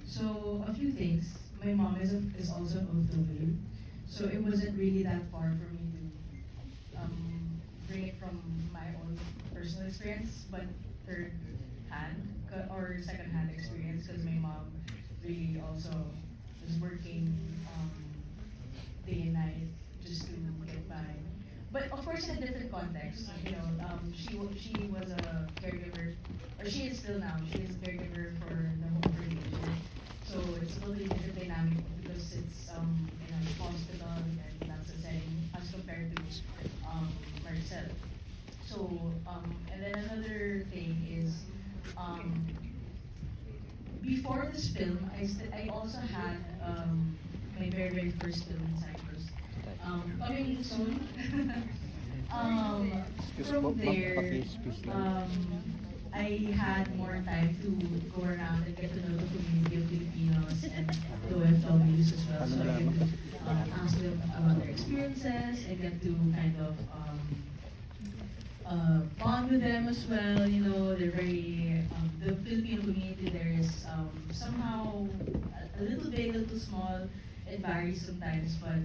So a few things. My mom is also an OFW, so it wasn't really that far for me to bring it from my own personal experience, but third hand or second hand experience because my mom really also was working day and night just to get by. But of course, in a different context, you know, she was a caregiver, or she is still now. She is a caregiver for the home for the aged. So it's a totally different dynamic because it's in a hospital and that's a setting as compared to Maricel. So and then another thing is um, before this film, I also had my very first film in Cyprus. Coming soon. From there, I had more time to go around and get to know the community of Filipinos and the OFWs as well. So I get to ask them about their experiences. I get to kind of bond with them as well. You know, they're very the Filipino community there is somehow a little big, a little small. It varies sometimes, but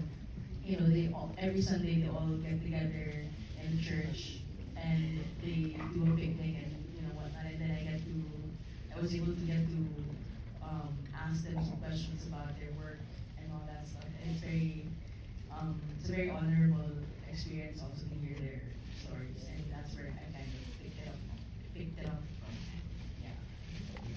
you know, they all every Sunday they all get together in church and they do a picnic and you know whatnot. And then I was able to get to ask them some questions about their work and all that stuff. And it's a very honorable experience also to hear their stories, and that's where I kind of picked it up